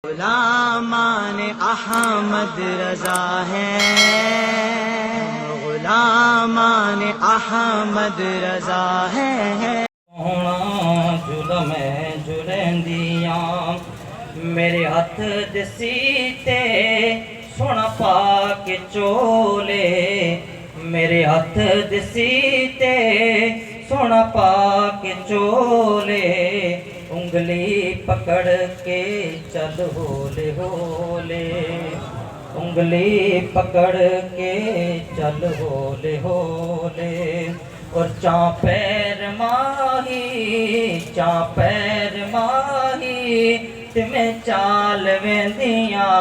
غلامان احمد رضا ہیں، غلامان احمد رضا ہیں۔ سونا ظلم جلندیاں میرے ہاتھ دسیتے سونا پا کے چولے، میرے ہاتھ دسیتے سونا پا کے چولے، انگلی پکڑ کے چل ہولے ہولے، انگلی پکڑ کے چل ہولے ہولے، اور چاں پیر ماہی چاں پیر ماہی تمہیں چال ویندیاں،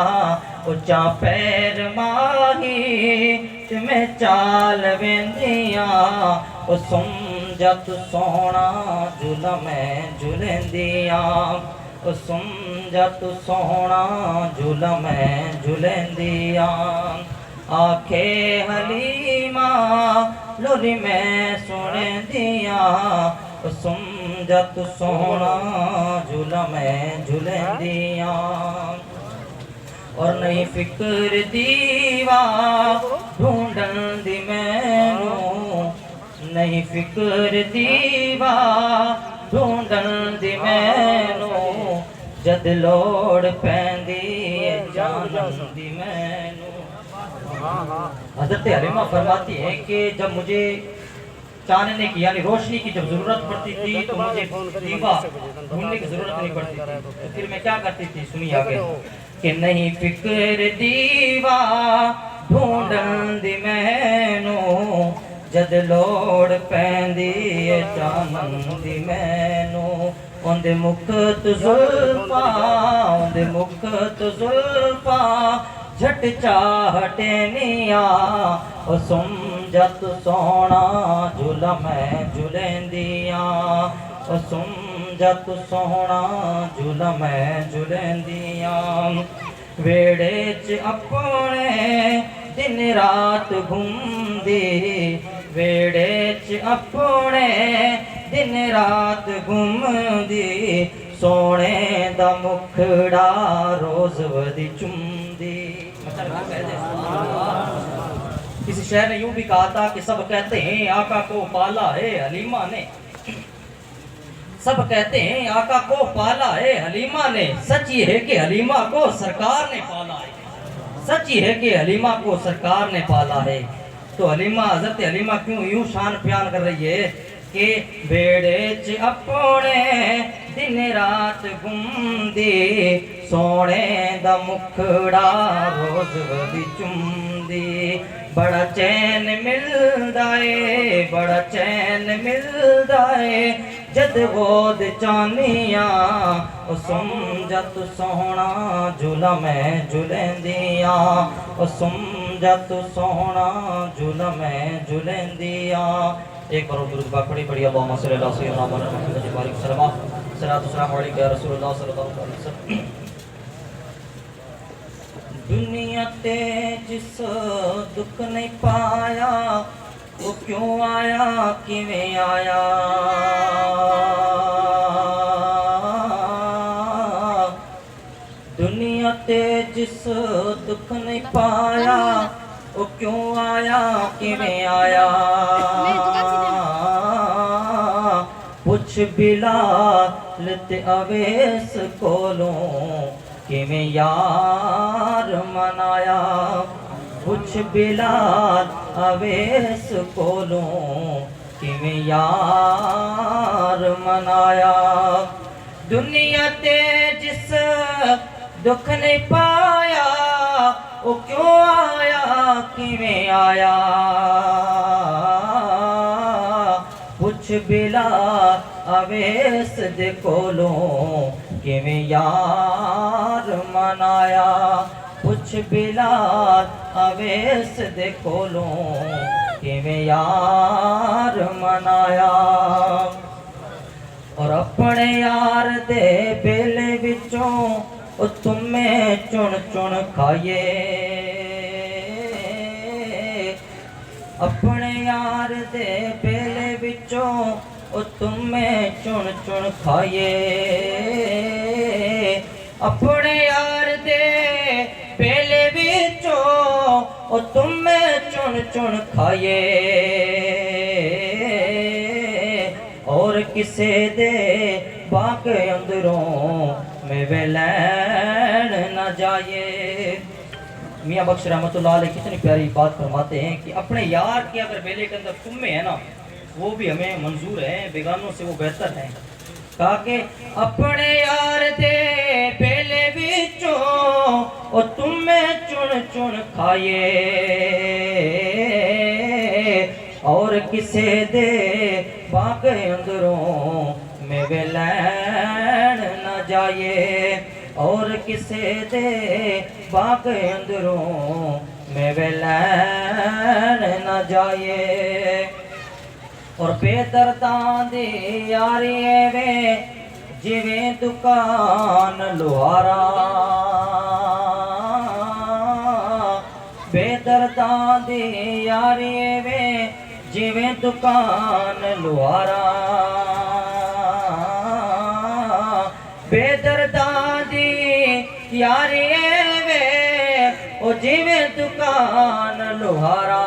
اور چاں پیر ماہی تمہیں چال ویندیاں، اور سمجھا تو سونا ظلم جلندیاں، اور سمجھا تو سونا ظلم جلندیاں، آکھے حلیمہ لوری میں سنے دیا، سمجھا تو سونا ظلم جلندیاں، اور نہیں فکر دیوا ڈھونڈن دی مینوں، نہیں فکر دیوا ڈھونڈن دی مینوں، جد لوڑ پیندی جانن دی مینوں۔ حضرت حلیمہ فرماتی ہیں کہ جب مجھے چاندنے کی یعنی روشنی کی جب ضرورت پڑتی تھی تو مجھے دیوا ڈھونڈنے کی ضرورت نہیں پڑتی تھی، تو پھر میں کیا کرتی تھی؟ سنی آگے کہ نہیں فکر دیوا ڈھونڈن دی مینوں، جد لوڑ پیندی چانن دی مینوں، ان دے مکت زلفاں ان دے مکت زلفاں جھٹ چاہٹے نیا، او سمجھا تو سونا ظلم جلندیاں، او سمجھا تو سونا ظلم جلندیاں، ویڑے چ اپنے دن رات گھومدی، ویڑے چ اپنے دن رات گھومدی، سونے دا مکھڑا روز ودی چمدی۔ کسی شہر نے یوں بھی کہا تھا کہ سب کہتے ہیں آقا کو پالا ہے حلیمہ نے، سب کہتے ہیں آقا کو پالا ہے حلیمہ نے، سچ یہ ہے کہ حلیمہ کو سرکار نے پالا ہے، سچ یہ ہے کہ حلیمہ کو سرکار نے پالا ہے۔ تو حلیمہ حضرت حلیمہ کیوں یوں شان بیان کر رہی ہے کہ بیڑے چ اپنے دن رات گھومدی، سونے دا مکھڑا روز ودی چمدی، بڑا چین ملدا اے بڑا چین ملدا اے جد گود چانیاں، او سمجھا تو سونا ظلم جلندیاں، او سمجھا تو سونا ظلم جلندیاں۔ ایک بار درود پاک پڑھی پڑھی، اللہم صلی اللہ سیدنا محمد وعلیہ وسلم، صلاۃ والسلام علیکہ یا رسول اللہ صلی اللہ علیہ وسلم۔ دنیا تے جس دکھ نہیں پایا وہ کیوں آیا کیویں آیا، دنیا تے جس دکھ نہیں پایا وہ کیوں آیا کیویں آیا، پوچھ بلال تے اویس کولوں کیویں یار منایا، پوچھ بلال اویس کولوں کیویں یار منایا، دنیا تے جس دکھ نہیں پایا وہ کیوں آیا کیویں آیا، پوچھ بلال اویس دے کولوں کیویں یار منایا، پوچھ بلال اویس دے کولوں کیویں یار منایا، اور اپنے یار دے بیلے وچوں او تمہیں چن چن کھائیے، اپنے یار دے بیلے وچوں او تمہیں چن چن کھائیے، اپنے یار دے بیلے وچوں او تمہیں چن چن کھائیے اور کسے دے باغ اندروں میوے لین نہ جائے۔ میاں بخش رحمۃ اللہ علیہ کتنی پیاری بات فرماتے ہیں کہ اپنے یار کے اگر بیلے کے اندر تمہیں ہے نا وہ بھی ہمیں منظور ہیں، بیگانوں سے وہ بہتر ہیں۔ کہا کہ اپنے یار دے بیلے وچوں او تمہیں چن چن کھائیے اور کسے دے باغ اندروں میوے لین نہ جائے اور کسے دے باغ اندروں میوے لین نہ جائے۔ اور بے درداں دی یاری وے جویں دکان لوہارا، بے درداں دی یاری وے جویں دکان لوہارا، بے درداں دی یاری وے او جویں دکان لوہارا،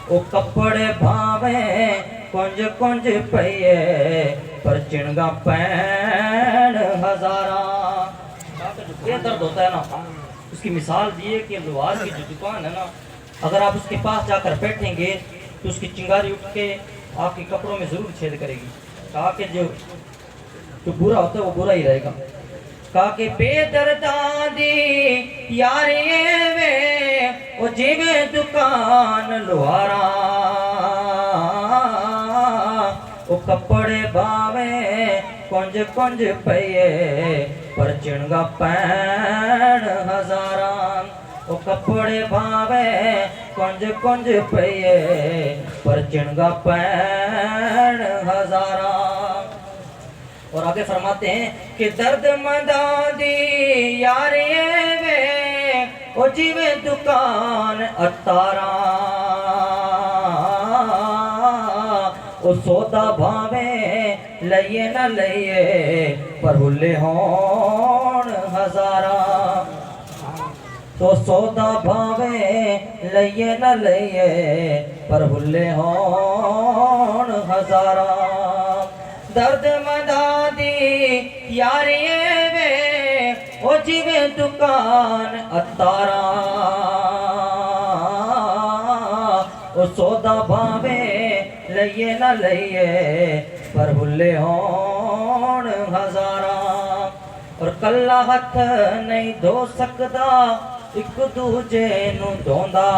او کپڑے بھاویں کنج کنج پئیے پر چنگا پین ہزارہ۔ یہ درد ہوتا ہے نا، اس کی مثال دیے کہ لوہار کی جو دکان ہے نا، اگر آپ اس کے پاس جا کر بیٹھیں گے تو اس کی چنگاری اٹھ کے آپ کے کپڑوں میں ضرور چھید کرے گی۔ کہا کہ جو برا ہوتا ہے وہ برا ہی رہے گا۔ کہا کہ بے درداں دی یاری وے او جویں دکان لوہارا، او کپڑے باویں کنج کنج پئیے پر چنگا پین ہزارہ، او کپڑے باویں کنج کنج پئیے پر چنگا پین ہزارہ۔ اور آگے فرماتے ہیں کہ درد منداں دی یاری وے او جویں دکان اتارا، او سودا بھاویں لئیے نہ لئیے پر ہلے ہون ہزارہ، تو سودا بھاویں لئیے نہ لئیے پر ہلے ہون ہزارہ۔ درد منداں دی یاری وے او جویں دکان اتارا، او سودا بھاویں لئیے نہ لئیے پر ہلے ہون ہزارہ۔ اور کلا ہتھ نہیں دھو سکدا ایک دوجے نو دھوندا،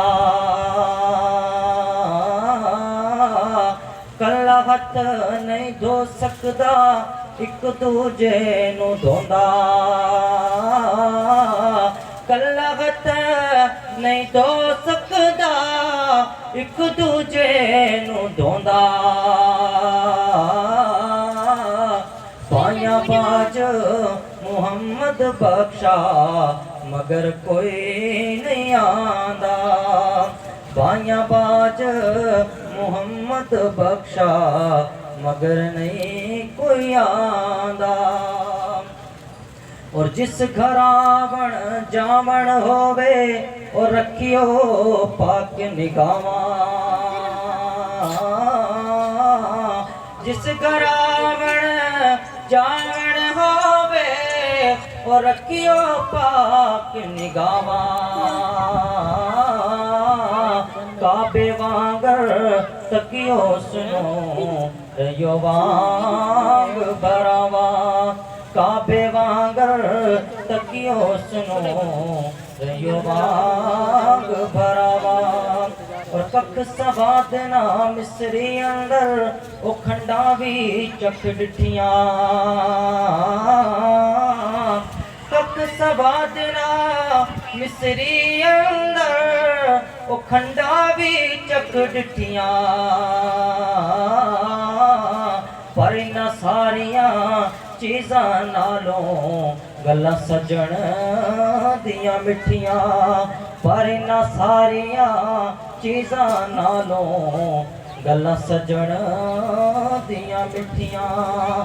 کلا ہتھ نہیں دھو سکدا ایک دوجے نو دھوندا، کلا ہتھ نہیں دھو سکدا ایک دوجے نو دھوندا، بائیاں باج محمد بخشا مگر کوئی نہیں آندا، بائیاں باج محمد بخشا مگر نہیں کوئی آندا۔ اور جس گھر آون جاون ہووے اور رکھیو پاک نگاہاں، جس گھر آون جاون ہووے اور رکھیو پاک نگاہاں، کعبے وانگر تکیو سنو رہیو وانگ براواں، کعبے وانگر تکیو سنو رہیو وانگ براواں۔ اور کک سواد نہ مصری اندر او کھنڈا بھی چکھ ڈٹھیاں، کک سواد نہ مصری اندر او کھنڈا بھی چکھ ڈٹھیاں، پر انہاں ساریاں چیزاں نالوں گلاں سجن دیاں مٹھیاں، پر انہاں ساریاں چیزاں نالوں گلاں سجن دیاں مٹھیاں۔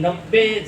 90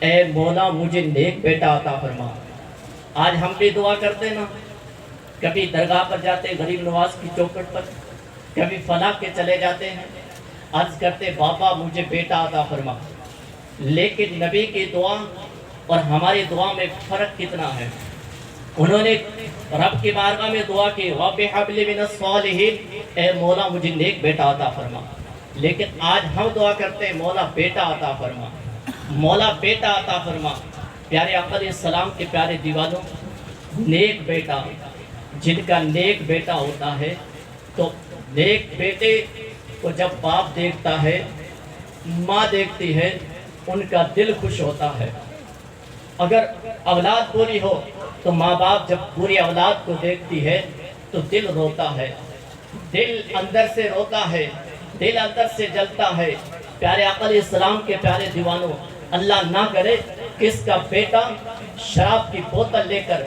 اے مولا مجھے نیک بیٹا عطا فرما۔ آج ہم بھی دعا کرتے نا، کبھی درگاہ پر جاتے غریب نواز کی چوکھٹ پر، کبھی فلاح کے چلے جاتے ہیں، عرض کرتے بابا مجھے بیٹا عطا فرما۔ لیکن نبی کی دعا اور ہماری دعا میں فرق کتنا ہے۔ انہوں نے رب کی بارگاہ میں دعا کی رب ہب لی من الصالحین، اے مولا مجھے نیک بیٹا عطا فرما۔ لیکن آج ہم دعا کرتے ہیں مولا بیٹا عطا فرما، مولا بیٹا عطا فرما۔ پیارے آقا علیہ السلام کے پیارے دیوانوں، نیک بیٹا، جن کا نیک بیٹا ہوتا ہے تو نیک بیٹے کو جب باپ دیکھتا ہے، ماں دیکھتی ہے، ان کا دل خوش ہوتا ہے۔ اگر اولاد بری ہو تو ماں باپ جب پوری اولاد کو دیکھتی ہے تو دل روتا ہے، دل اندر سے روتا ہے، دل اندر سے جلتا ہے۔ پیارے آقا علیہ السلام کے پیارے دیوانوں، اللہ نہ کرے کس کا بیٹا شراب کی بوتل لے کر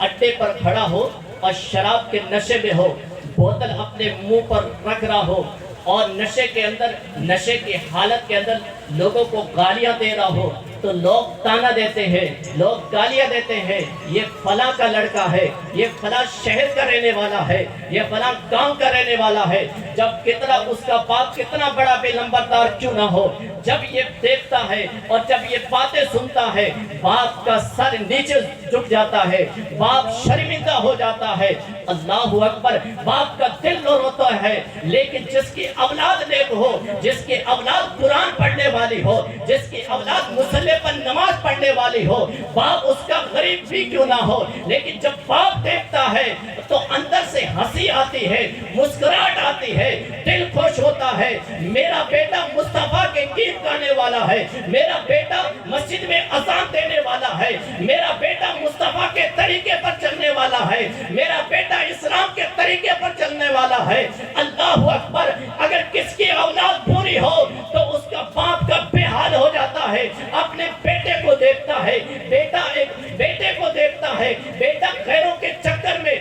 اڈے پر کھڑا ہو اور شراب کے نشے میں ہو، بوتل اپنے منہ پر رکھ رہا ہو اور نشے کے اندر، نشے کی حالت کے اندر لوگوں کو گالیاں دے رہا ہو، تو لوگ تانا دیتے ہیں، لوگ گالیاں دیتے ہیں، یہ فلاں کا لڑکا ہے، یہ فلاں شہر کا رہنے والا ہے، یہ فلاں گاؤں کا رہنے والا ہے۔ جب کتنا اس کا باپ کتنا بڑا بے نمبردار کیوں نہ ہو، جب یہ دیکھتا ہے اور جب یہ باتیں سنتا ہے، باپ کا سر نیچے جھک جاتا ہے، باپ شرمندہ ہو جاتا ہے۔ اللہ اکبر، باپ کا دل روتا ہے۔ لیکن جس کی اولاد نیک ہو، جس کی اولاد قرآن پڑھنے والی ہو، جس کی اولاد مصلی پر نماز پڑھنے والی ہو، باپ اس کا غریب بھی کیوں نہ ہو، لیکن جب باپ دیکھتا ہے تو اندر سے ہنسی آتی ہے، مسکراہٹ آتی ہے، دل خوش ہوتا ہے۔ میرا بیٹا مصطفیٰ کے گیت گانے والا ہے، میرا بیٹا مسجد میں اذان دینے والا ہے، میرا بیٹا مصطفیٰ کے طریقے پر چلنے والا ہے، میرا بیٹا اسلام کے طریقے پر چلنے والا ہے۔ اللہ اکبر، اگر کس کی اولاد بری ہو تو اس کا باپ کا بے حال ہو جاتا ہے، اپنے بیٹے کو دیکھتا ہے، بیٹا ایک بیٹے کو دیکھتا ہے، بیٹا غیروں کے چکر میں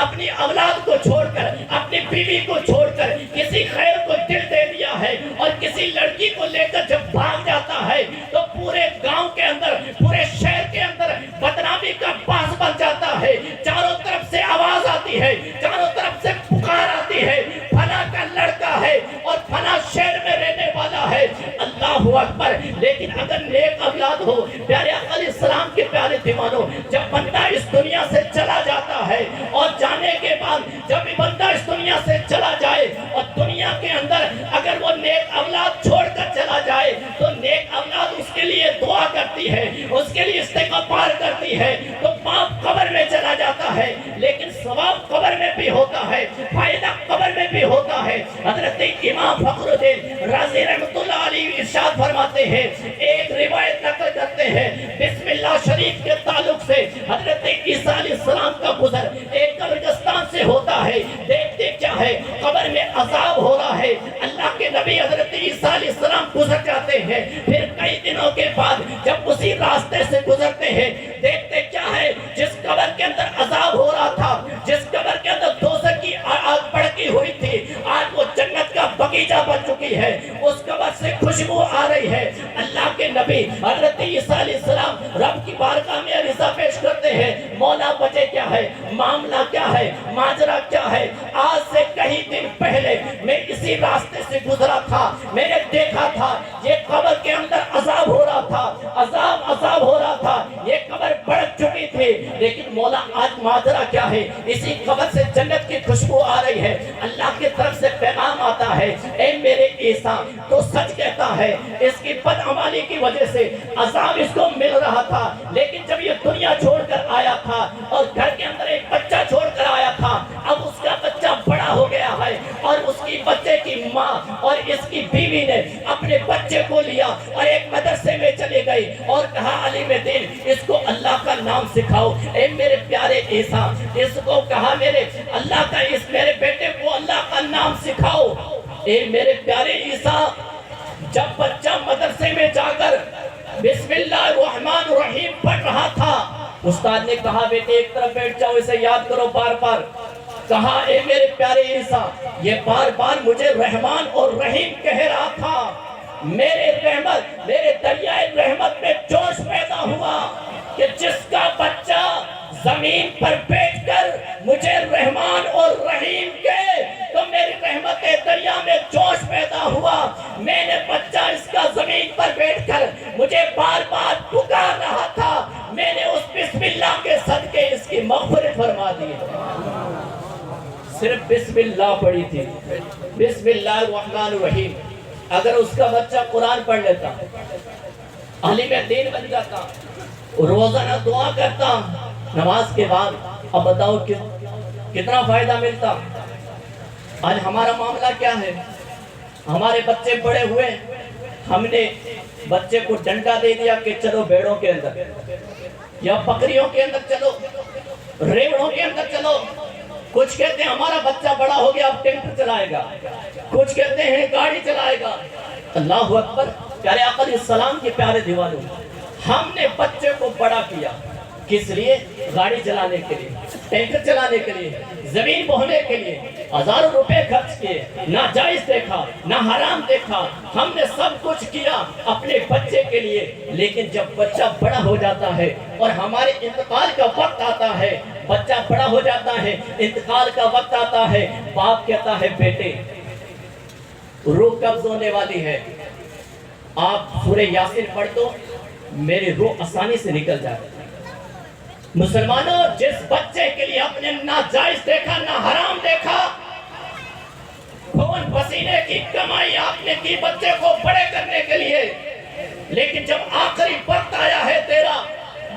اپنی اولاد کو چھوڑ کر، اپنی بیوی کو چھوڑ کر کسی خیر کو دل دے دیا ہے اور کسی لڑکی کو لے کر جب بھاگ جاتا ہے تو پورے گاؤں کے اندر، پورے شہر کے اندر بدنامی کا باعث بن جاتا ہے۔ چاروں طرف سے آواز آتی ہے، چاروں طرف سے پکار آتی ہے، فلاں کا لڑکا ہے اور فلاں شہر میں رہنے والا ہے۔ اللہ اکبر، لیکن اگر نیک اولاد ہو، پیارے آقا علیہ السلام کے پیارے دیوانوں، جب بندہ اس دنیا سے چلا جاتا ہے اور جانے کے بعد جب بھی بندہ اس دنیا سے چلا جائے اور دنیا کے اندر اگر وہ نیک اولاد چھوڑ کر چلا جائے تو نیک اولاد اس کے لیے دعا کرتی ہے، اس کے لیے استغفار کرتی ہے، تو باپ قبر میں چلا جاتا ہے لیکن ثواب قبر میں بھی ہوتا ہے، فائدہ قبر میں بھی ہوتا ہے۔ حضرت امام فخر الدین رازی رحمۃ اللہ علیہ ارشاد فرماتے ہیں، ایک روایت نقل کرتے ہیں بسم اللہ شریف کے تعلق سے، حضرت عیسیٰ علیہ السلام کا گزر ایک قبرستان سے ہوتا ہے، دیکھتے کیا ہے قبر میں عذاب ہو رہا ہے، اللہ کے نبی حضرت عیسیٰ علیہ السلام گزر جاتے ہیں، پھر کئی دنوں کے بعد جب اسی راستے سے گزرتے ہیں، دیکھتے کیا ہے جس قبر کے اندر عذاب ہو رہا تھا، جس قبر کے اندر دوزخ کی آگ بڑکی ہوئی تھی، آج وہ جنت کا باغیچہ بن چکی ہے، اس قبر سے خوشبو آ رہی ہے۔ اللہ کے نبی حضرت عیسیٰ علیہ السلام رب کی بارگاہ میں عرضہ پیش کرتے ہیں، مولا وجہ کیا ہے، معاملہ کیا ہے، ماجرا کیا ہے؟ آج سے کئی دن پہلے میں اسی راستے سے گزرا تھا، میں نے دیکھا تھا یہ قبر کے اندر عذاب ہو رہا تھا، عذاب ہو رہا تھا، یہ قبر بڑک چکی تھی، لیکن مولا آج ماجرا کیا ہے؟ اسی قبر سے جنت کی خوشبو آ رہی ہے، اللہ کی طرف سے پیغام آتا ہے، اے میرے عیسیٰ تو سچ کہتا ہے، اس کی بدعمالی کی وجہ سے عذاب اس کو مل رہا تھا، لیکن جب یہ دنیا چھوڑ کر آیا تھا اور گھر کے اندر ایک بچہ چھوڑ کر آیا تھا، اب اس کا بچہ بڑا ہو گیا ہے اور اس کی بچے کی ماں اور اس کی بیوی نے اپنے بچے کو لیا اور ایک مدرسے میں چلے گئی اور کہا علیم دین اس کو اللہ کا نام سکھاؤ۔ اے میرے پیارے عیسیٰ، اس کو کہا میرے اللہ کا، اس میرے بیٹے کو اللہ کا نام سکھاؤ۔ اے میرے پیارے عیسیٰ، جب بچہ مدرسے میں جا کر بسم اللہ الرحمن الرحیم پڑھ رہا تھا، استاد نے کہا بیٹے ایک طرف بیٹھ جاؤ، اسے یاد کرو بار بار۔ کہا اے میرے پیارے عیسیٰ، یہ بار بار مجھے رحمان اور رحیم کہہ رہا تھا، میرے دریائے رحمت میں جوش پیدا ہوا کہ جس کا بچہ زمین پر بیٹھ کر مجھے رحمان اور رحیم کہے تو میری رحمت دریا میں جوش پیدا ہوا. میں نے بچہ اس کا زمین پر بیٹھ کر مجھے بار بار پکار رہا تھا, میں نے اس بسم اللہ کے صدقے اس کی مغفرت فرما دی. صرف بسم اللہ پڑھی تھی, بسم اللہ الرحمن الرحیم. اگر اس کا بچہ قرآن پڑھ لیتا, عالم دین بن جاتا, روزانہ دعا کرتا نماز کے بعد, اب بتاؤ کتنا فائدہ ملتا. آج ہمارا معاملہ کیا ہے؟ ہمارے بچے بڑے ہوئے, ہم نے بچے کو ڈنڈا دے دیا کہ چلو بیڑوں کے اندر یا بکریوں کے اندر چلو, ریوڑوں کے اندر چلو. کچھ کہتے ہیں ہمارا بچہ بڑا ہو گیا اب ٹینکر چلائے گا, کچھ کہتے ہیں گاڑی چلائے گا. اللہ اکبر. پیارے آقا علیہ السلام کے پیارے دیوانوں, ہم نے بچے کو بڑا کیا کس لیے؟ گاڑی چلانے کے لیے, ٹینکر چلانے کے لیے, زمین بوہنے کے لیے. ہزاروں روپے خرچ کیے, نہ جائز دیکھا نہ حرام دیکھا, ہم نے سب کچھ کیا اپنے بچے کے لیے. لیکن جب بچہ بڑا ہو جاتا ہے اور ہمارے انتقال کا وقت آتا ہے, بچہ بڑا ہو جاتا ہے, انتقال کا وقت آتا ہے, باپ کہتا ہے بیٹے روح قبض ہونے والی ہے, آپ سورہ یاسین پڑھ دو, میری روح آسانی سے نکل جائے. مسلمانوں, جس بچے کے لیے اپنے نہ جائز دیکھا نہ حرام دیکھا, خون پسینے کی کمائی آپ نے کی بچے کو بڑے کرنے کے لیے, لیکن جب آخری وقت آیا ہے تیرا,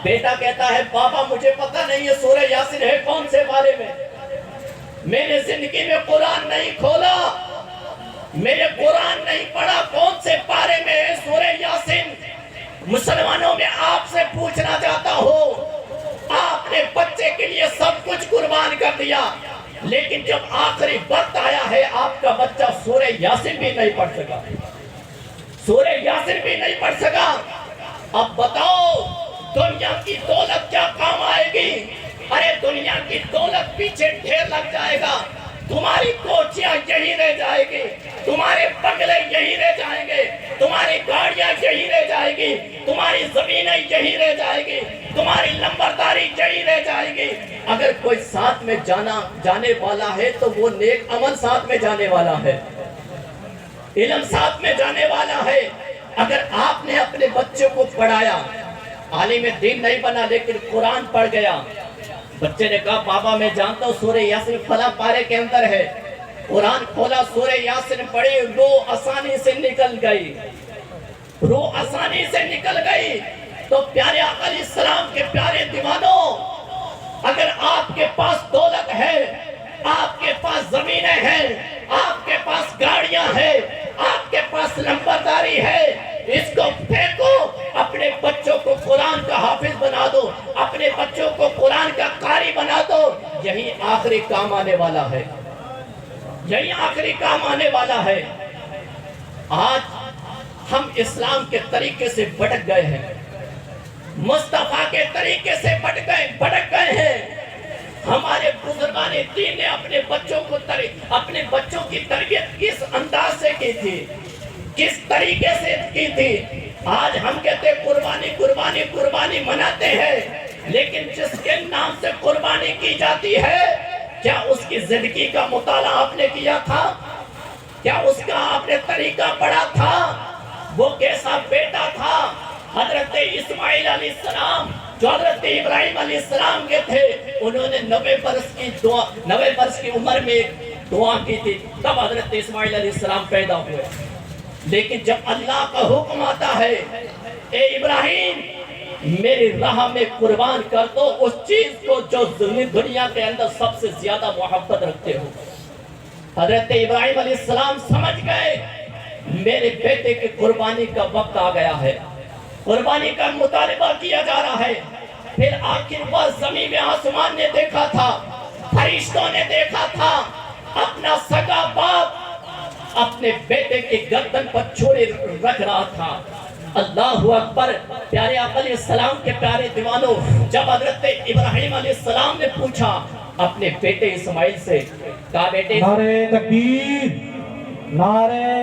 بیٹا کہتا ہے بابا مجھے پتہ نہیں ہے سورہ یاسین ہے کون سے بارے میں نے زندگی میں قرآن نہیں کھولا, میں نے قرآن نہیں پڑھا, کون سے بارے میں ہے سورہ یاسین. مسلمانوں میں آپ سے پوچھنا چاہتا ہوں, آپ نے بچے کے لیے سب کچھ قربان کر دیا, لیکن جب آخری وقت آیا ہے آپ کا بچہ سورہ یاسین بھی نہیں پڑھ سکا, سورہ یاسین بھی نہیں پڑھ سکا. اب بتاؤ دنیا کی دولت کیا کام آئے گی؟ ارے دنیا کی دولت پیچھے ڈھیر لگ جائے گا, تمہاری کوچیاں یہی رہ جائے گی, تمہارے بنگلے یہی رہ جائیں گے, تمہاری گاڑیاں یہی رہ جائے گی, تمہاری زمینیں یہی رہ جائے گی, تمہاری لمبرداری یہی رہ جائے گی. اگر کوئی ساتھ میں جانے والا ہے تو وہ نیک عمل ساتھ میں جانے والا ہے, علم ساتھ میں جانے والا ہے. اگر آپ نے اپنے بچے کو پڑھایا, عالم دین نہیں بنا لیکن قرآن پڑھ گیا, بچے نے کہا بابا میں جانتا ہوں سورہ یاسین فلاں پارے کے اندر ہے, قرآن کھولا سورہ یاسین پڑھی, روح آسانی سے نکل گئی, روح آسانی سے نکل گئی. تو پیارے آقا علیہ السلام کے پیارے دیوانوں, اگر آپ کے پاس دولت ہے, آپ کے پاس زمینیں ہیں, آپ کے پاس گاڑیاں ہیں, آپ کے پاس لمبرداری ہے, اس کو پھینکو, اپنے بچوں کو قرآن کا حافظ بنا دو, اپنے بچوں کو قرآن کا قاری بنا دو. یہی آخری کام آنے والا ہے, یہی آخری کام آنے والا ہے. آج ہم اسلام کے طریقے سے بھٹک گئے ہیں, مصطفیٰ کے طریقے سے بھٹک گئے ہیں. ہمارے بزرگان دین نے اپنے بچوں کی تربیت کس انداز سے کی تھی, کس طریقے سے کی تھی. آج ہم کہتے قربانی مناتے ہیں, لیکن جس کے نام سے قربانی کی جاتی ہے, کیا اس کی زندگی کا مطالعہ آپ نے کیا تھا؟ کیا اس کا آپ نے طریقہ پڑھا تھا؟ وہ کیسا بیٹا تھا؟ حضرت اسماعیل علیہ السلام جو حضرت ابراہیم علیہ السلام کے تھے, انہوں نے 90 برس کی عمر میں دعا کی تھی, تب حضرت اسماعیل علیہ السلام پیدا ہوئے. لیکن جب اللہ کا حکم آتا ہے, اے ابراہیم میری راہ میں قربان کر دو اس چیز کو جو دنیا کے اندر سب سے زیادہ محبت رکھتے ہو. حضرت ابراہیم علیہ السلام سمجھ گئے میرے بیٹے کی قربانی کا وقت آ گیا ہے, قربانی کا مطالبہ کیا جا رہا ہے. پھر آخر وہ زمین میں آسمان نے دیکھا تھا, فرشتوں نے دیکھا تھا, اپنا سگا باپ اپنے بیٹے کی گردن پر چھری رکھ رہا تھا. اللہ اکبر. پیارے آقا علیہ السلام کے پیارے دیوانوں, جب حضرت ابراہیم علیہ السلام نے پوچھا اپنے بیٹے اسماعیل سے, کہا بیٹے نعرہ تکبیر, نعرہ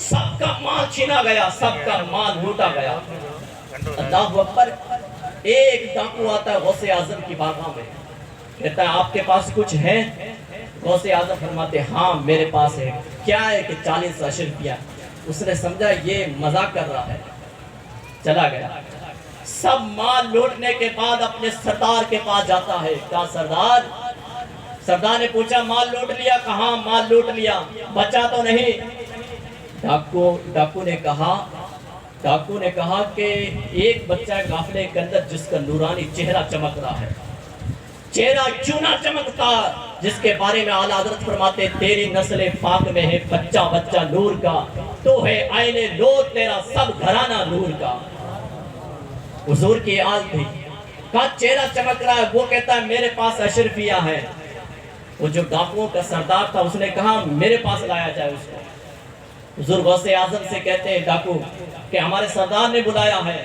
سب کا مال چھینا گیا، سب کا مال لوٹا گیا۔ اللہ اکبر۔ ایک ڈاکو آتا ہے غوث اعظم کی بارگاہ میں، کہتا ہے آپ کے پاس کچھ ہے؟ غوث اعظم فرماتے ہاں میرے پاس ہے۔ کیا ہے؟ کہ 40 اشرفیہ۔ اس نے سمجھا یہ مذاق کر رہا ہے، چلا گیا۔ سب مال لوٹنے کے بعد اپنے سردار کے پاس جاتا ہے، کہا سردار۔ سردار نے پوچھا مال لوٹ لیا؟ کہاں مال لوٹ لیا، بچا تو نہیں؟ ڈاکو نے کہا کہ ایک بچہ ہے قافلے کے اندر جس کا نورانی چہرہ چمک رہا ہے، چہرہ کیوں نہ چمکتا، جس کے بارے میں اعلیٰ حضرت فرماتے تیری نسل پاک میں ہے بچہ بچہ نور کا، تو ہے آئین لوٹ تیرا سب گھرانہ نور کا۔ حضور کی آل تھی، کہا چہرہ چمک رہا ہے، وہ کہتا ہے میرے پاس اشرفیہ ہے۔ وہ جو ڈاکوؤں کا سردار تھا اس نے کہا میرے پاس لایا جائے اس کو۔ حضور غوث اعظم سے کہتے ہیں ڈاکو کہ ہمارے سردار نے بلایا ہے،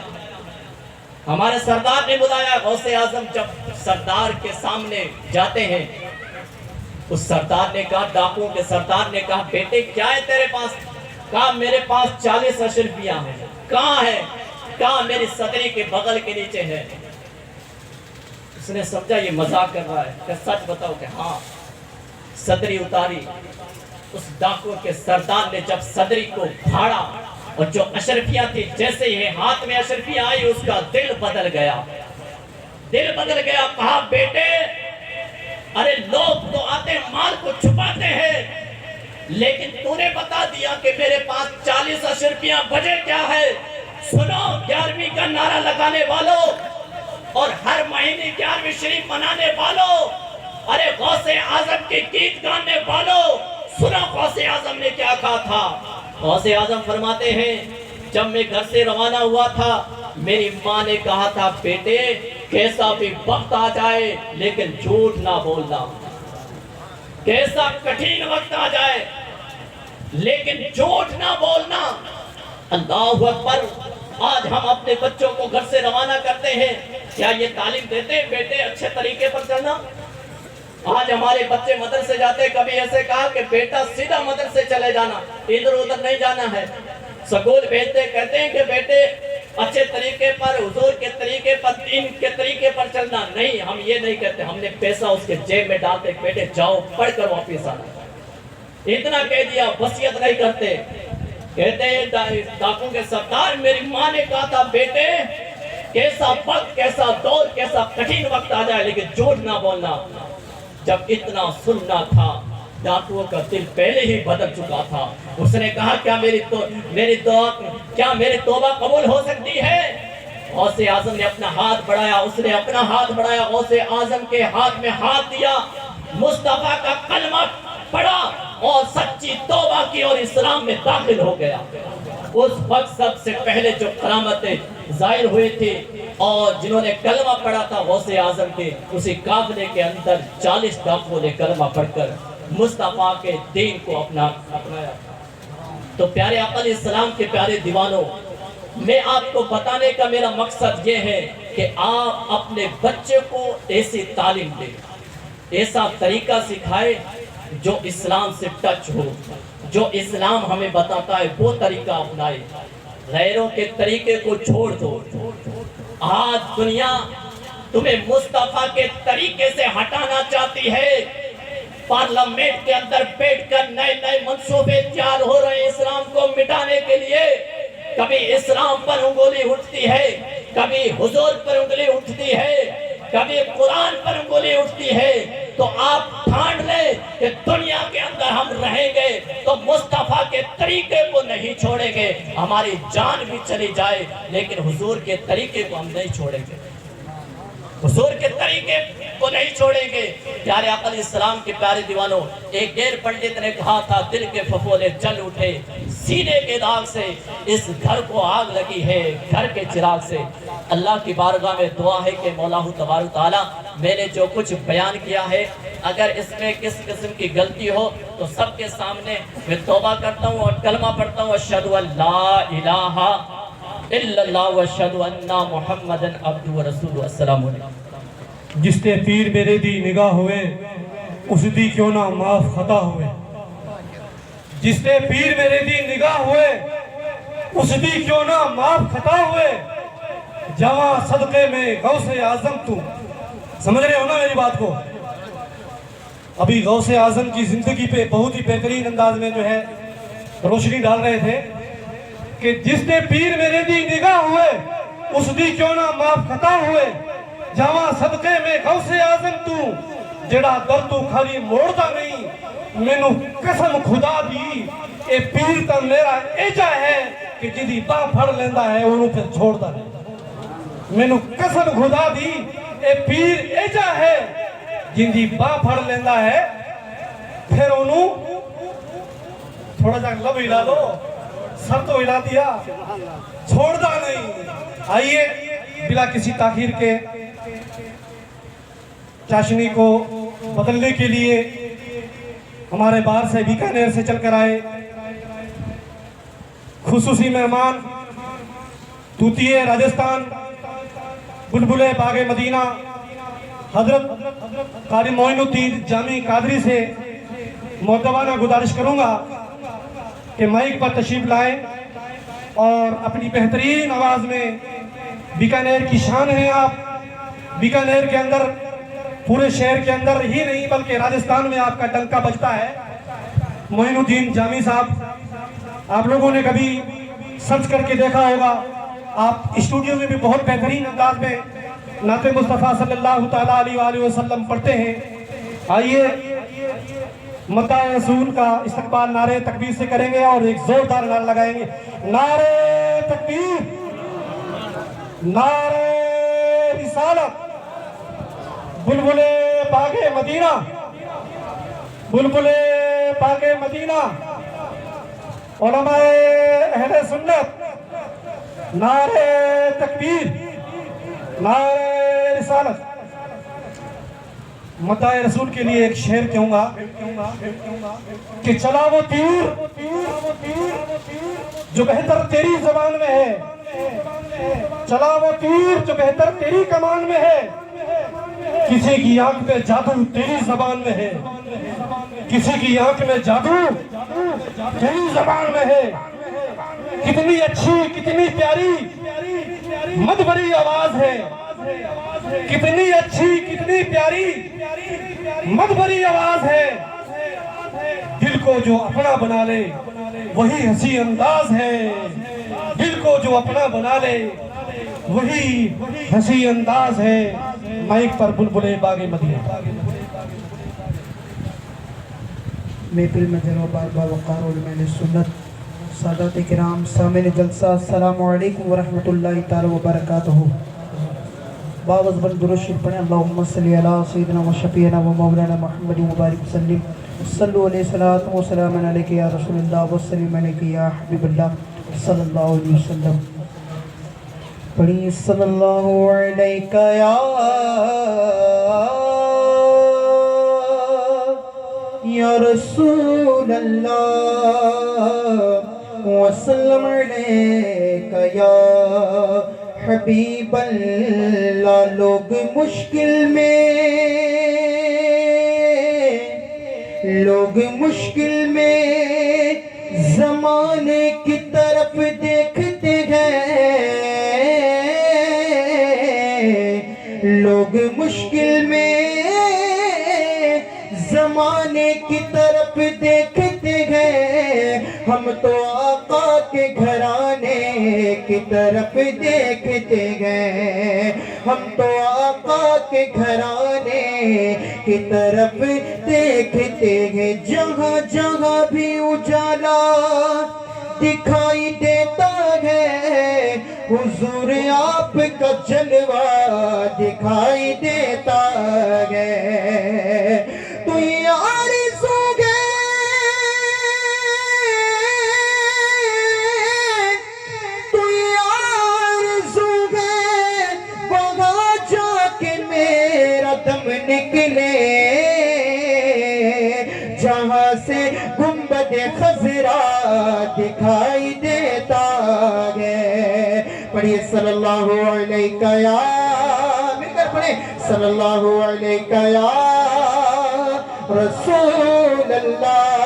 ہمارے سردار نے بلایا۔ غوث اعظم جب سردار کے سامنے جاتے ہیں، اس سردار نے کہا، ڈاکوؤں کے سردار نے کہا بیٹے کیا ہے تیرے پاس؟ کہا میرے پاس 40 اشرفیہ ہیں۔ کہاں ہے؟ کہا میری صدری کے بغل کے نیچے ہے۔ اس نے سمجھا یہ مذاق کر رہا ہے، کہ سچ بتاؤ کہ ہاں۔ صدری اتاری، اس ڈاکو کے سردار نے جب صدری کو پھاڑا اور جو اشرفیہ تھی جیسے ہی ہاتھ میں اشرفیہ آئی اس کا دل بدل گیا، دل بدل گیا۔ کہا بیٹے ارے لوگ تو آتے مال کو چھپاتے ہیں، لیکن تو نے بتا دیا کہ میرے پاس 40 اشرفیہ، وجہ کیا ہے؟ سنو 11ویں کا نعرہ لگانے والوں اور ہر مہینے 11ویں شریف منانے والوں، ارے غوث اعظم کے گیت گانے والوں، سنا غوث اعظم نے کیا کہا تھا۔ غوث اعظم فرماتے ہیں جب میں گھر سے روانہ ہوا تھا میری ماں نے کہا تھا بیٹے کیسا بھی وقت آ جائے لیکن جھوٹ نہ بولنا، کیسا کٹھین وقت آ جائے لیکن جھوٹ نہ بولنا۔ اللہ اکبر۔ آج ہم اپنے بچوں کو گھر سے روانہ کرتے ہیں، کیا یہ تعلیم دیتے ہیں بیٹے اچھے طریقے پر چلنا؟ آج ہمارے بچے مدرسے جاتے ہیں، کبھی ایسے کہا کہ بیٹا سیدھا مدرسے چلے جانا، ادھر ادھر نہیں جانا ہے۔ سکول بھیجتے کہتے ہیں کہ بیٹے اچھے طریقے پر، حضور کے طریقے پر، دین کے طریقے پر چلنا۔ نہیں، ہم یہ نہیں کہتے، ہم نے پیسہ اس کے جیب میں ڈالتے بیٹے جاؤ پڑھ کر واپس آنا، اتنا کہہ دیا، وصیت نہیں کرتے۔ کہتے ہیں ڈاکو کے سردار میری ماں نے کہا تھا بیٹے کیسا وقت، کیسا دور، کیسا کٹھین وقت آ جائے لیکن جھوٹ نہ بولنا۔ جب اتنا سننا تھا ڈاکوؤں کا دل پہلے ہی بدل چکا تھا۔ اس نے کہا کیا میری توبہ قبول ہو سکتی ہے؟ غوث اعظم نے اپنا ہاتھ بڑھایا، اس نے اپنا ہاتھ بڑھایا، غوث اعظم کے ہاتھ میں ہاتھ دیا، مصطفیٰ کا کلمہ پڑھا اور سچی توبہ کی اور اسلام میں داخل ہو گیا۔ اس وقت سب سے پہلے جو کرامتیں ظاہر ہوئی تھی اور جنہوں نے کلمہ پڑھا تھا غوث اعظم کے، اسی قافلے کے اندر 40 ڈاکوؤں نے کلمہ پڑھ کر مصطفیٰ کے دین کو اپنایا۔ تو پیارے آقا علیہ السلام کے پیارے دیوانوں، میں آپ کو بتانے کا میرا مقصد یہ ہے کہ آپ اپنے بچے کو ایسی تعلیم دیں، ایسا طریقہ سکھائے جو اسلام سے ٹچ ہو، جو اسلام ہمیں بتاتا ہے وہ طریقہ اپنائے، غیروں کے طریقے کو چھوڑ دو۔ آج دنیا تمہیں مصطفیٰ کے طریقے سے ہٹانا چاہتی ہے، پارلیمنٹ کے اندر بیٹھ کر نئے نئے منصوبے تیار ہو رہے ہیں اسلام کو مٹانے کے لیے۔ کبھی اسلام پر انگلی اٹھتی ہے، کبھی حضور پر انگلی اٹھتی ہے، کبھی قرآن پر انگلی اٹھتی ہے، تو آپ ٹھان لیں کہ دنیا کے اندر ہم رہیں گے تو مصطفیٰ کے طریقے کو نہیں چھوڑیں گے، ہماری جان بھی چلی جائے لیکن حضور کے طریقے کو ہم نہیں چھوڑیں گے، حضور کے طریقے کو نہیں چھوڑیں گے۔ پیارے آقا علیہ السلام کے پیارے دیوانوں، ایک غیر پنڈت نے کہا تھا دل کے پھپھولے جل اٹھے سینے کے داغ سے، اس گھر کو آگ لگی ہے گھر کے چراغ سے۔ اللہ کی بارگاہ میں دعا ہے کہ مولا تبارک تعالیٰ میں نے جو کچھ بیان کیا ہے اگر اس میں کس قسم کی غلطی ہو تو سب کے سامنے میں توبہ کرتا ہوں اور کلمہ پڑھتا ہوں، اشہد ان لا الہ الا اللہ واشہد ان محمدن عبدہ ورسولہ۔ السلام علیکم۔ جس تے پیر میرے دی نگاہ ہوئے اس دی کیوں نہ معاف خطا ہوئے، جس نے پیر میرے دی نگاہ ہوئے اس دی کیوں نہ معاف خطا ہوئے جواں صدقے میں غوث اعظم تو سمجھ رہے ہو نا میری بات کو ابھی غوث اعظم کی زندگی پہ بہت ہی بہترین انداز میں جو ہے روشنی ڈال رہے تھے کہ جس نے پیر میرے دی نگاہ ہوئے اس دی کیوں نہ معاف خطا ہوئے جواں صدقے میں غوث اعظم تو جڑا در تو خالی موڑتا نہیں مینوں قسم خدا دی اے پیر تا میرا ایجا ہے کہ جدی باں پھڑ لیندا ہے انہوں پھر چھوڑتا نہیں مینوں قسم خدا دی اے پیر ایجا ہے جدی باں پھڑ لیندا ہے پھر انہوں تھوڑا جا لب ہلا دو سر تو ہلا دیا چھوڑتا نہیں آئیے بلا کسی تاخیر کے چاشنی کو بدلنے کے لیے ہمارے باہر سے بیکانیر سے چل کر آئے خصوصی مہمان توتیے راجستھان بلبلے باغ مدینہ حضرت قاری معین الدین جامی قادری سے مؤدبانہ گزارش کروں گا کہ مائک پر تشریف لائیں اور اپنی بہترین آواز میں بیکانیر کی شان ہیں آپ بیکانیر کے اندر پورے شہر کے اندر ہی نہیں بلکہ راجستھان میں آپ کا ڈنکا بجتا ہے معین الدین جامی صاحب آپ لوگوں نے کبھی سرچ کر کے دیکھا ہوگا آپ اسٹوڈیو میں بھی بہت بہترین انداز میں نعت مصطفیٰ صلی اللہ تعالیٰ علیہ وآلہ وسلم پڑھتے ہیں آئیے مداح رسول کا استقبال نعرہ تکبیر سے کریں گے اور ایک زوردار نعرہ لگائیں گے نعرہ تکبیر نعرہ رسالت بلبلے باغ مدینہ بلبلے باغ مدینہ علماء اہل سنت نعرہ تکبیر نعرہ رسالت مداح رسول کے لیے ایک شعر کہوں گا کہ چلا وہ تیر جو بہتر تیری زبان میں ہے چلا وہ تیر جو بہتر تیری کمان میں ہے کسی کی آنکھ میں جادو تیری زبان میں ہے کسی کی آنکھ میں جادو تیری زبان میں ہے کتنی اچھی کتنی پیاری مدبری آواز ہے کتنی اچھی کتنی پیاری مدبری آواز ہے دل کو جو اپنا بنا لے وہی ہنسی انداز ہے دل کو جو اپنا بنا لے وہی ہنسی انداز ہے مائک پر بلبلے باغ مدینہ محفل میں جناب بار وقار علماء سنت سادات کرام سامعین جلسہ السلام علیکم ورحمۃ اللہ تعالی وبرکاتہ باوز بن درود شریف پڑھیں اللہم صلی علی سیدنا و شفیعنا و مولانا محمد مبارک وسلم صلو علیہ الصلوۃ والسلام علیک یا رسول اللہ وسلم علیک یا حبیب اللہ صلی اللہ علیہ وسلم پڑھی صلی اللہ علیک یا رسول اللہ وسلم علیک یا حبیب اللہ لوگ مشکل میں زمانے کی طرف دیکھتے ہیں لوگ مشکل میں زمانے کی طرف دیکھتے ہیں ہم تو آقا کے گھرانے کی طرف دیکھتے گئے ہم تو آقا کے گھرانے کی طرف دیکھتے گئے جہاں جہاں بھی اجالا دکھائی دیتا ہے حضور آپ کا جلوہ دکھائی دیتا ہے تو یار سو نکلے جہاں سے گنبد خضرا دکھائی دیتا ہے پڑھیے صلی اللہ علیہ یا مل کر پڑھیں صلی اللہ علیہ یا رسول اللہ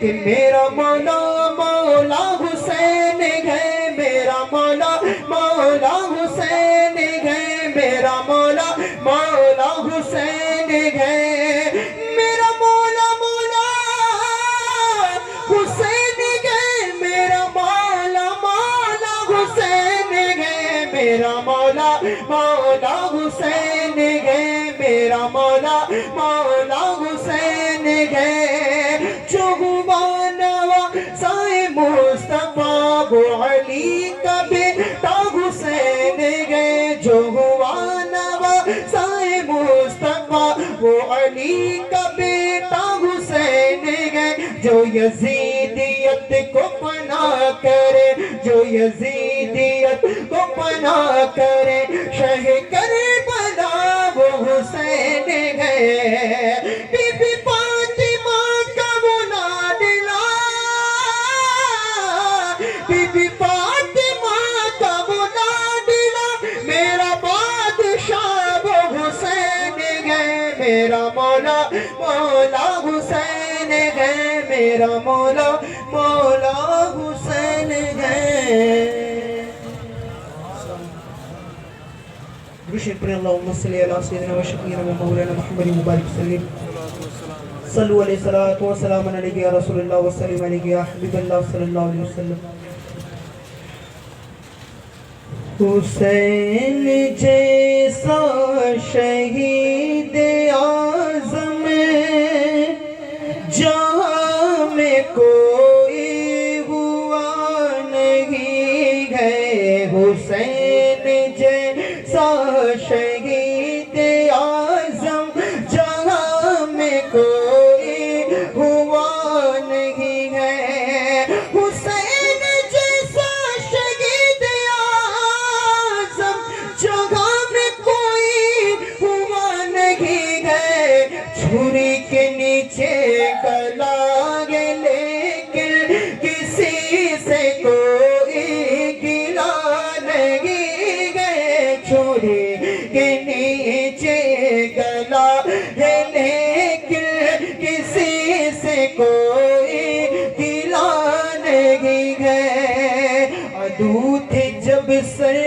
کہ میرا مولا مولا حسین ہے، میرا مولا مولا حسین ہے، میرا مولا مولا حسین ہے، میرا مولا مولا حسین ہے، میرا مولا مولا حسین ہے، میرا مولا مولا حسین ہے، میرا مولا مولا حسین ہے، جو ہوا نواسائے مصطفیٰ وہ علی کا بیٹا حسین ہے، جو ہوا نواسائے مصطفیٰ وہ علی کا بیٹا حسین ہے، جو یزیدیت کو پناہ کرے، جو یزیدیت کو پناہ کرے، شہ کربلا وہ حسین ہے، بی بی فاطمہ کا وہ لاڈلا، بی بی فاطمہ کا وہ لاڈلا، میرا بادشاہ وہ حسین ہے، میرا مولا مولا حسین ہے، میرا مولا مولا حسین ہے۔ درود پر اللہم صلی علی سیدنا و شفیعنا و مولانا محمد مبارک وسلم، صلو علیہ الصلوۃ والسلام علیک یا رسول اللہ وسلم علیک یا حبیب اللہ صلی اللہ علیہ وسلم۔ حسین جیسا شہید اعظم جہاں میں کوئی ہوا نہیں ہے، حسین جیسا شہید اعظم جہاں میں کوئی ہوا نہیں ہے، حسین جیسا شہید اعظم جہاں میں کوئی ہوا نہیں ہے، چھری کے نیچے گلا ہے لیکن کسی سے کوئی گلا نہیں ہے، چھری کے نیچے گلا ہے لیکن کسی سے کوئی گلا نہیں ہے، عدو تھے جب سر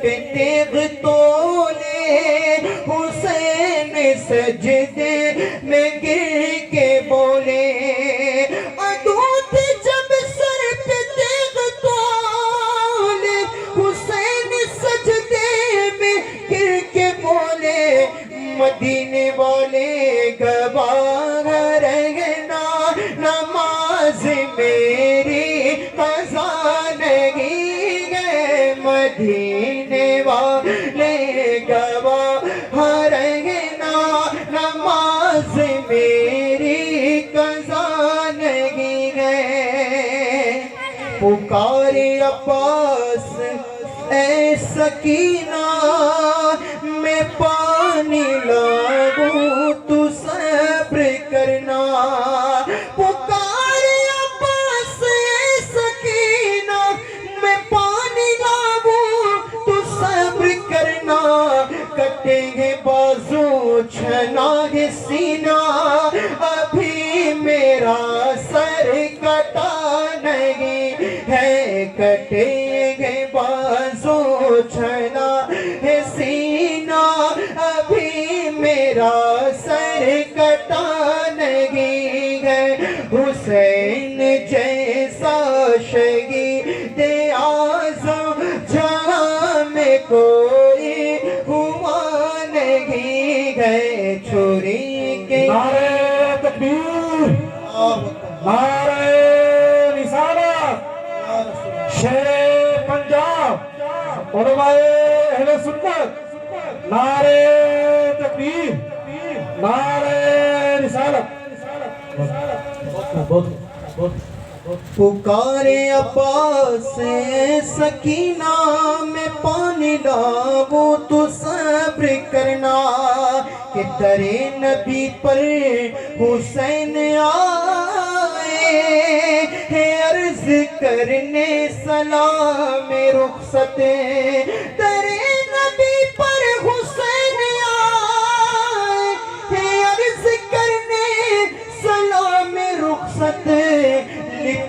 پہ تیغ تولے، حسین سجدے میں گر کے بولے، عدو تھے جب سر پہ تیغ تولے، حسین سجدے میں گر کے بولے، مدینے والے گواہ رہنا نماز میری قضا نہیں ہے، مدینے والے گواہ رہنا نماز میری قضا نہیں ہے، پکارے عباس اے سکینہ میں پانی لاؤں تو صبر کرنا، پکارے عباس اے سکینہ میں پانی لاؤں تو صبر کرنا، کٹیں گے بازو چھنا ہے سینہ ابھی میرا سر کٹا نہیں ہے، کٹیں گے بازو چھنا ہے سینہ ابھی میرا سر کٹا نہیں ہے، حسین جیسا شہید اعظم جہاں میں کوئی ہوا نہیں ہے، چھری کے نعرہ تکبیر، نعرہ رسالت، شیر پنجاب، علماء اہل سنت، نعرہ تکبیر، نعرہ رسالت۔ پکارے عباس سکینہ میں پانی لاؤں تو صبر کرنا، کہ در نبی پر حسین آئے ہیں عرض کرنے سلام رخصت، در نبی پر حسین آئے ہیں عرض کرنے سلام رخصت،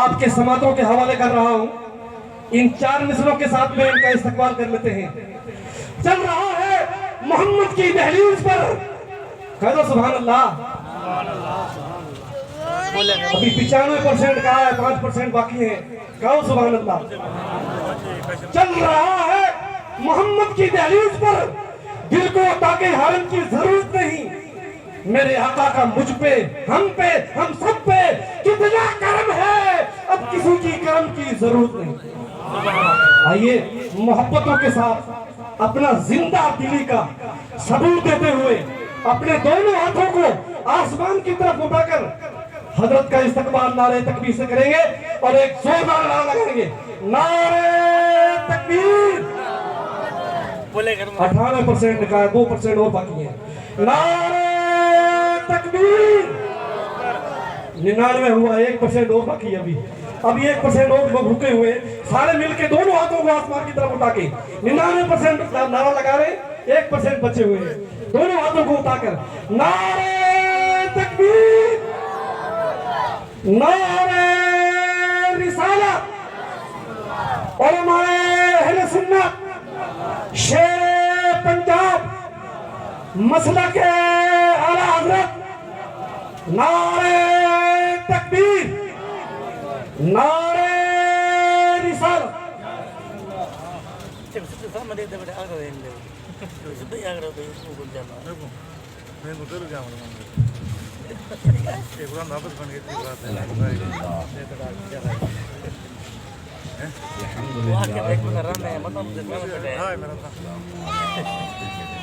آپ کے سماعتوں کے حوالے کر رہا ہوں. ان 4 مصروں کے ساتھ میں ان کا استقبال کر لیتے ہیں. چل رہا ہے محمد کی دہلیز پر, کہہ دو سبحان اللہ. ابھی 95% کہا ہے, 5% باقی ہیں, کہو سبحان اللہ. چل رہا ہے محمد کی دہلیز پر, دل کو تاکہ حرم کی ضرورت نہیں. میرے آقا کا مجھ پہ, ہم پہ, ہم سب پہ کتنا کرم ہے, اب کسی کی کرم کی ضرورت نہیں. آئیے محبتوں کے ساتھ اپنا زندہ دلی کا ثبوت دیتے ہوئے اپنے دونوں ہاتھوں کو آسمان کی طرف اٹھا کر حضرت کا استقبال نعرہ تکبیر سے کریں گے اور ایک زوردار نعرہ لگائیں گے, نعرہ تکبیر. 98% کا ہے, 2% اور باقی ہے. نعرہ تکبیر. 99 ہوا, 1% اور باقی ہے ابھی. ابھی 1% اور لوگ رکے ہوئے, سارے مل کے دونوں ہاتھوں کو آسمان کی طرف اٹھا کے 99% نعرہ لگا رہے, 1% بچے ہوئے ہیں. دونوں ہاتھوں کو اٹھا کر نعرہ تکبیر, نعرہ رسالت. علماء اہل سنت, شیر پنجاب, مسلک اعلیٰ حضرت, نعرہ تکبیر, نعرہ رسالت. الحمدللہ